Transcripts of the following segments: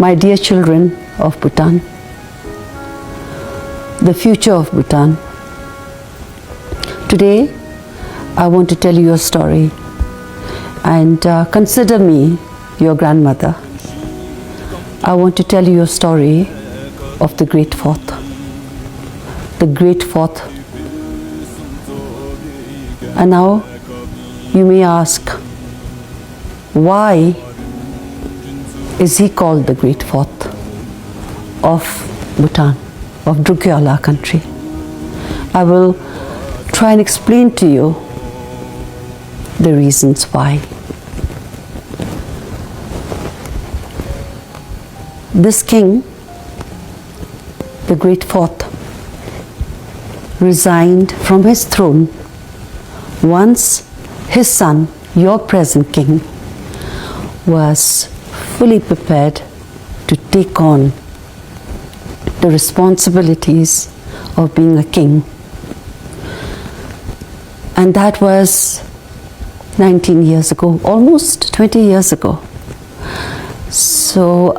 My dear children of Bhutan, the future of Bhutan. Today, I want to tell you a story, and consider me your grandmother. I want to tell you a story of the Great Fourth. The Great Fourth. And now, you may ask, why is he called the Great Fourth of Bhutan, of Drukyala country? I will try and explain to you the reasons why. This king, the Great Fourth, resigned from his throne once his son, your present king, was fully prepared to take on the responsibilities of being a king. And that was 19 years ago, almost 20 years ago. So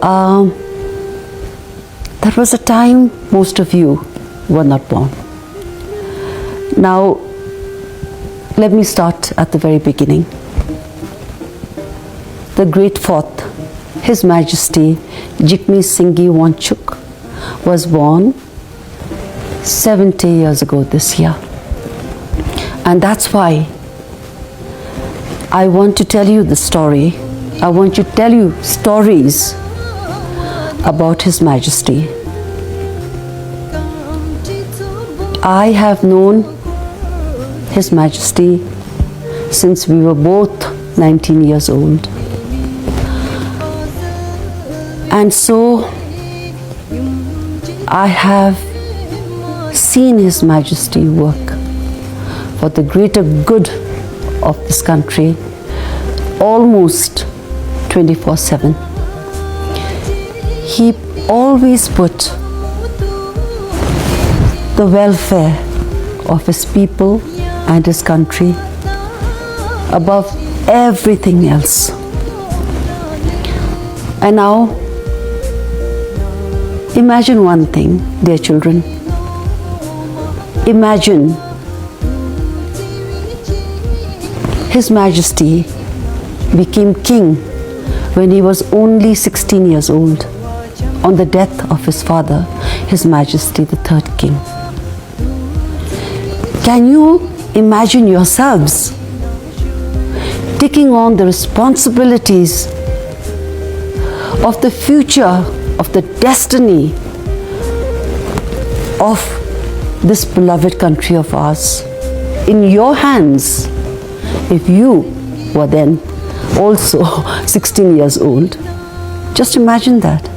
that was a time most of you were not born. Now, let me start at the very beginning. The Great Fourth, His Majesty Jigme Singhi Wangchuck, was born 70 years ago this year. And that's why I want to tell you the story. I want to tell you stories about His Majesty. I have known His Majesty since we were both 19 years old. And so I have seen His Majesty work for the greater good of this country almost 24/7. He always put the welfare of his people and his country above everything else. And now, imagine one thing, dear children. Imagine His Majesty became king when he was only 16 years old, on the death of his father, His Majesty the Third King. Can you imagine yourselves taking on the responsibilities of the future, of the destiny of this beloved country of ours in your hands if you were then also 16 years old? Just imagine that.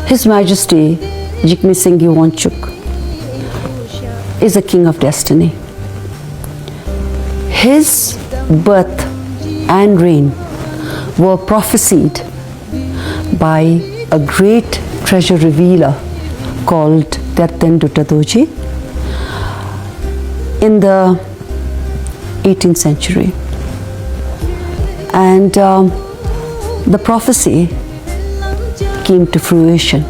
His Majesty Jigme Singhi Wangchuck is a king of destiny. His birth and reign were prophesied by a great treasure revealer called Dorji in the 18th century. And the prophecy came to fruition.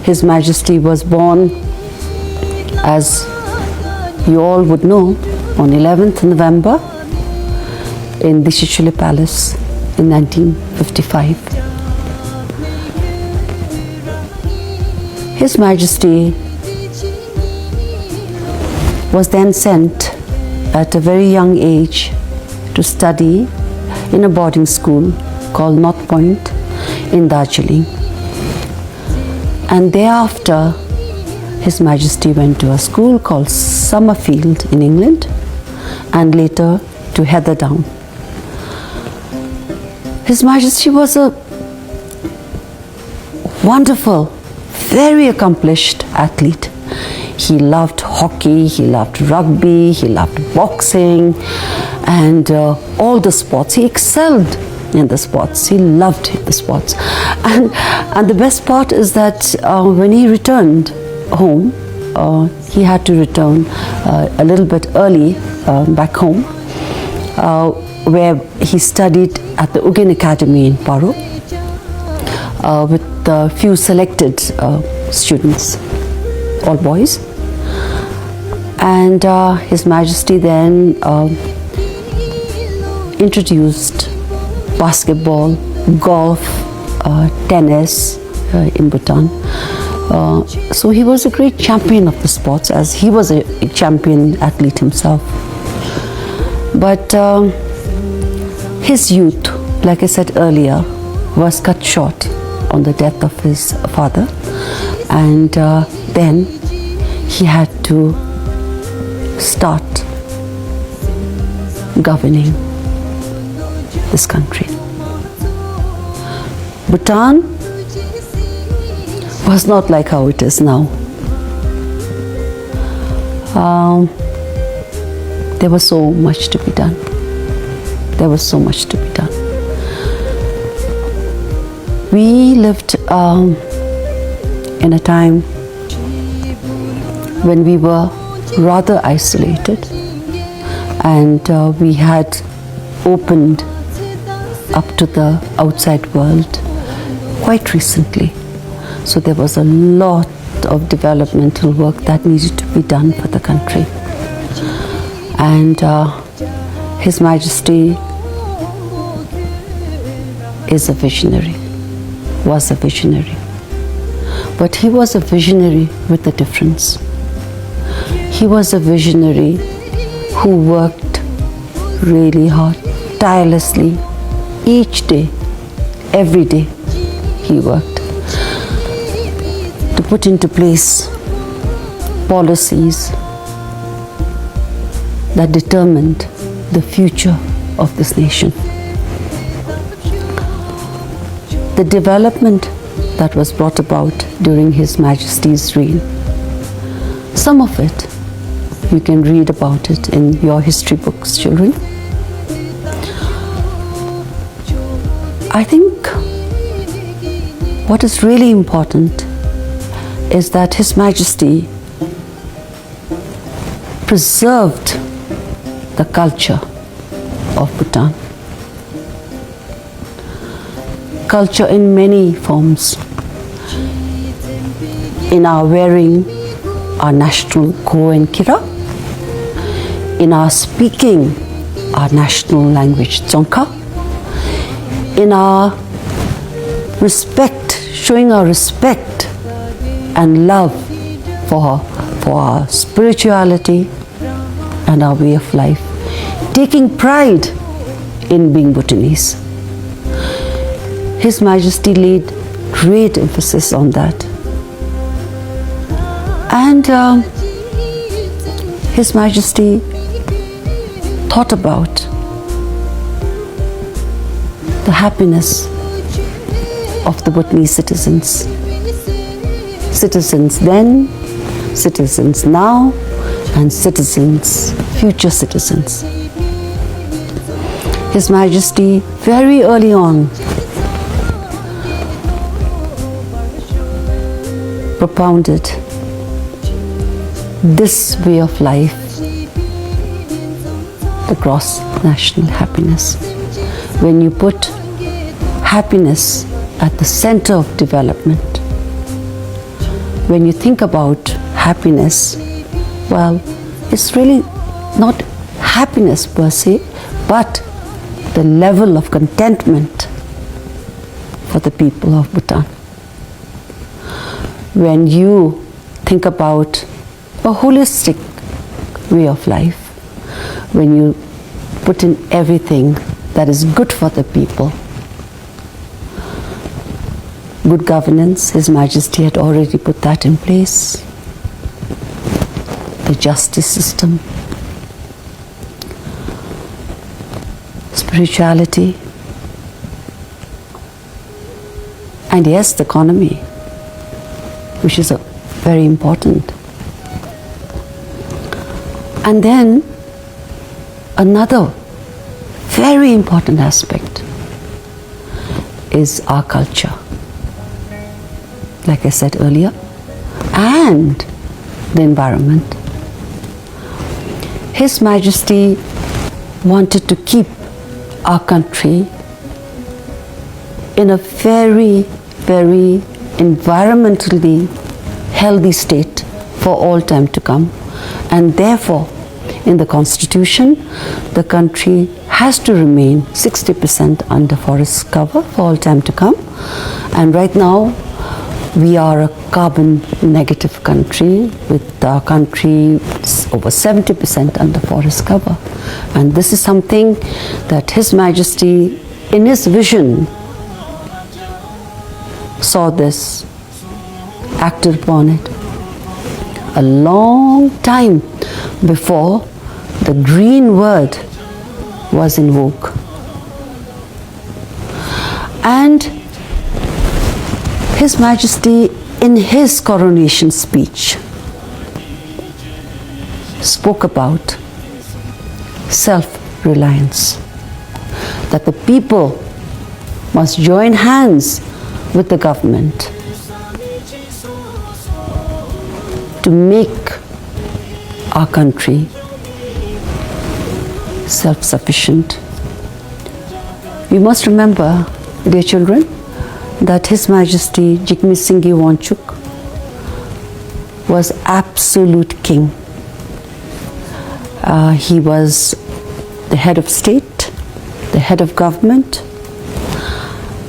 His Majesty was born, as you all would know, on 11th November in the Shichule Palace in 1955. His Majesty was then sent at a very young age to study in a boarding school called North Point in Darjeeling. And thereafter, His Majesty went to a school called Summerfield in England, and later to Heatherdown. His Majesty was a wonderful, very accomplished athlete. He loved hockey, he loved rugby, he loved boxing, and all the sports. He excelled in the sports. He loved the sports. And the best part is that when he returned home, he had to return a little bit early back home, where he studied at the Ugin Academy in Paro with a few selected students, all boys. And His Majesty then introduced basketball, golf, tennis in Bhutan. So he was a great champion of the sports, as he was a champion athlete himself. But his youth, like I said earlier, was cut short on the death of his father, and then he had to start governing this country. Bhutan was not like how it is now. There was so much to be done. There was so much to be done. We lived in a time when we were rather isolated, and we had opened up to the outside world quite recently. So there was a lot of developmental work that needed to be done for the country. And His Majesty is a visionary, was a visionary. But he was a visionary with a difference. He was a visionary who worked really hard, tirelessly, each day, every day he worked to put into place policies that determined the future of this nation. The development that was brought about during His Majesty's reign, some of it you can read about it in your history books, children. I think what is really important is that His Majesty preserved the culture of Bhutan. Culture in many forms. In our wearing our national ko and kira, in our speaking our national language Tsongkha, in our respect, showing our respect and love for our spirituality and our way of life, taking pride in being Bhutanese. His Majesty laid great emphasis on that. And His Majesty thought about the happiness of the Bhutanese citizens. Citizens then, citizens now, and citizens, future citizens. His Majesty very early on propounded this way of life, the gross national happiness. When you put happiness at the center of development, when you think about happiness, well, it's really not happiness per se, but the level of contentment for the people of Bhutan. When you think about a holistic way of life, when you put in everything that is good for the people, good governance, His Majesty had already put that in place, the justice system, spirituality, and yes, the economy, which is very important. And then another very important aspect is our culture, like I said earlier, and the environment. His Majesty wanted to keep our country in a very, very environmentally healthy state for all time to come. And therefore, in the Constitution, the country has to remain 60% under forest cover for all time to come. And right now, we are a carbon negative country, with our country over 70% under forest cover. And this is something that His Majesty, in his vision, saw this, acted upon it a long time before the green word was in vogue. And His Majesty, in his coronation speech, spoke about self-reliance, that the people must join hands with the government to make our country self-sufficient. You must remember, dear children, that His Majesty Jigme Singh Wangchuck was absolute king. He was the head of state, the head of government,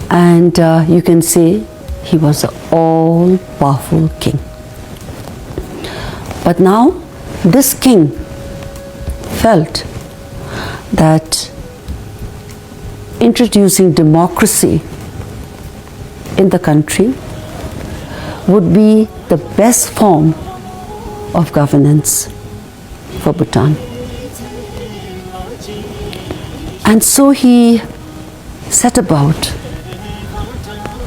and you can say he was an all-powerful king. But now this king felt that introducing democracy in the country would be the best form of governance for Bhutan. And so he set about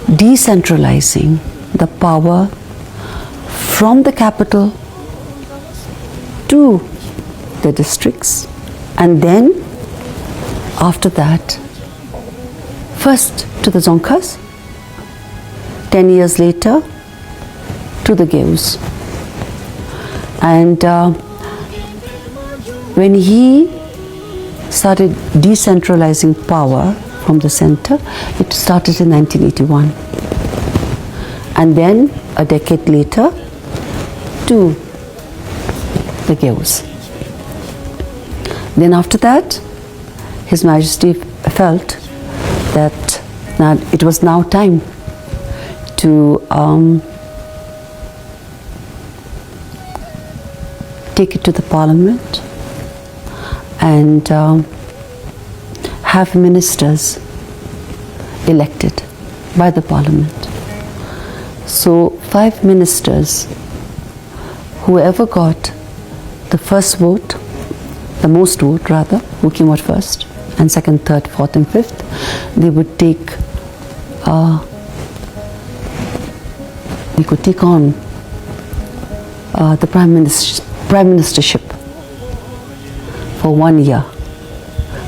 decentralizing the power from the capital to the districts, and then after that, first to the Dzongkhas, 10 years later to the Geus. And when he started decentralizing power from the center, it started in 1981. And then a decade later to the Geus. Then after that, His Majesty felt that now it was now time to take it to the Parliament and have ministers elected by the Parliament. So 5 ministers, whoever got the first vote, the most vote rather, who came out first, and second, third, fourth and fifth, they would take could take on the prime ministership for 1 year,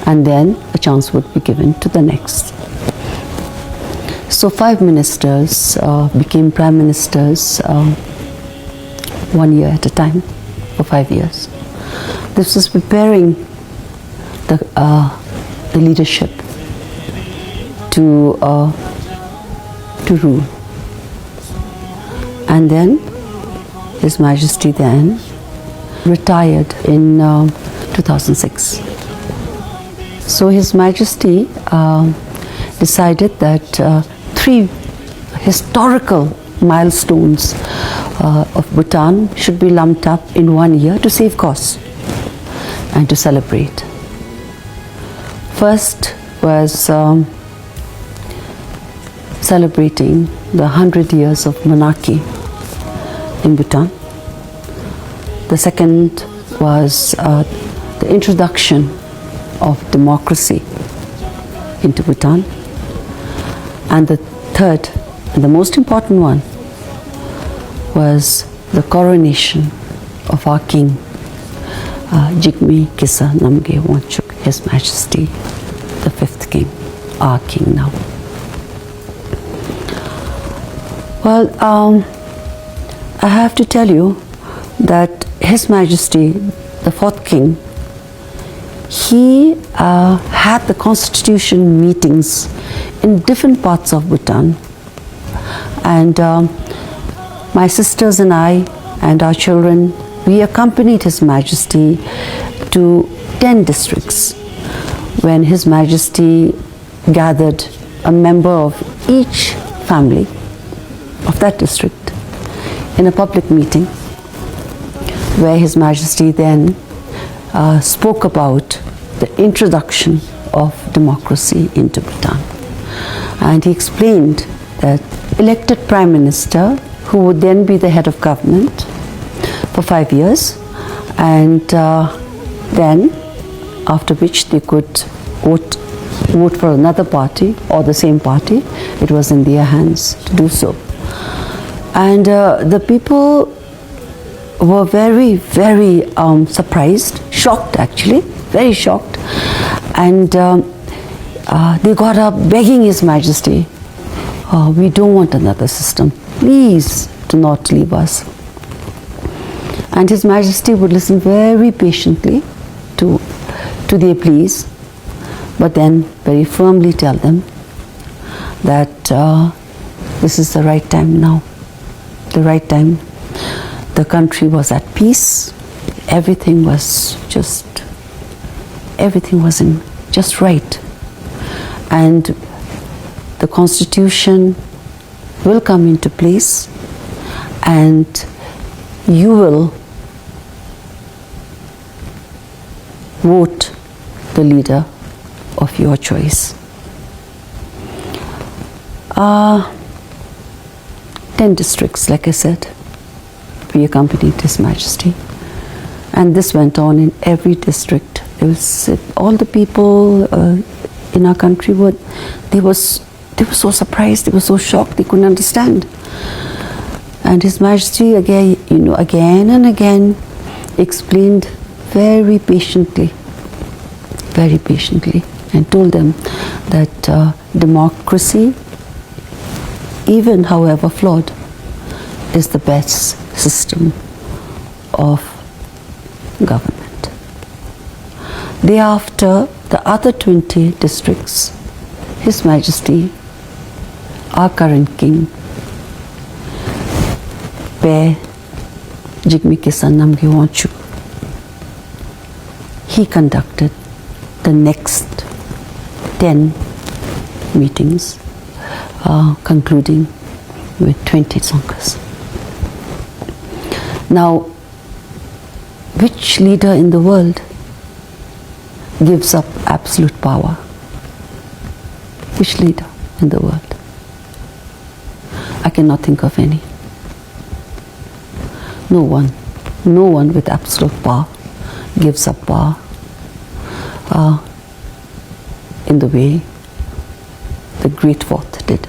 and then a chance would be given to the next. So 5 ministers became prime ministers 1 year at a time for 5 years. This was preparing the leadership to rule. And then His Majesty then retired in 2006. So His Majesty decided that 3 historical milestones of Bhutan should be lumped up in 1 year to save costs and to celebrate. First was celebrating the 100 years of monarchy in Bhutan. The second was the introduction of democracy into Bhutan. And the third, and the most important one, was the coronation of our king, Jigme Kisa Namge Wangchuck, His Majesty, the 5th king, our king now. Well, I have to tell you that His Majesty, the 4th king, he had the constitution meetings in different parts of Bhutan. And my sisters and I and our children, we accompanied His Majesty to 10 districts when His Majesty gathered a member of each family of that district in a public meeting, where His Majesty then spoke about the introduction of democracy into Bhutan. And he explained that elected Prime Minister, who would then be the head of government for 5 years, and then after which they could vote for another party or the same party. It was in their hands to do so. And the people were very, very surprised, shocked actually, very shocked. And they got up begging His Majesty, we don't want another system. Please do not leave us. And His Majesty would listen very patiently to their pleas, but then very firmly tell them that this is the right time now, the right time. The country was at peace. Everything was just right. And the constitution will come into place, and you will vote the leader of your choice. 10 districts, like I said, we accompanied His Majesty. And this went on in every district. There was, all the people in our country they were so surprised, they were so shocked, they couldn't understand. And His Majesty again and again explained very patiently, and told them that democracy, even however flawed, is the best system of government. Thereafter, the other 20 districts, His Majesty, our current king, Pe Jigme Kisan Namgye Wangchuck, he conducted the next 10 meetings, concluding with 20 Tsongkhas. Now, which leader in the world gives up absolute power? Which leader in the world? I cannot think of any. No one with absolute power gives up power in the way the Great Fourth did.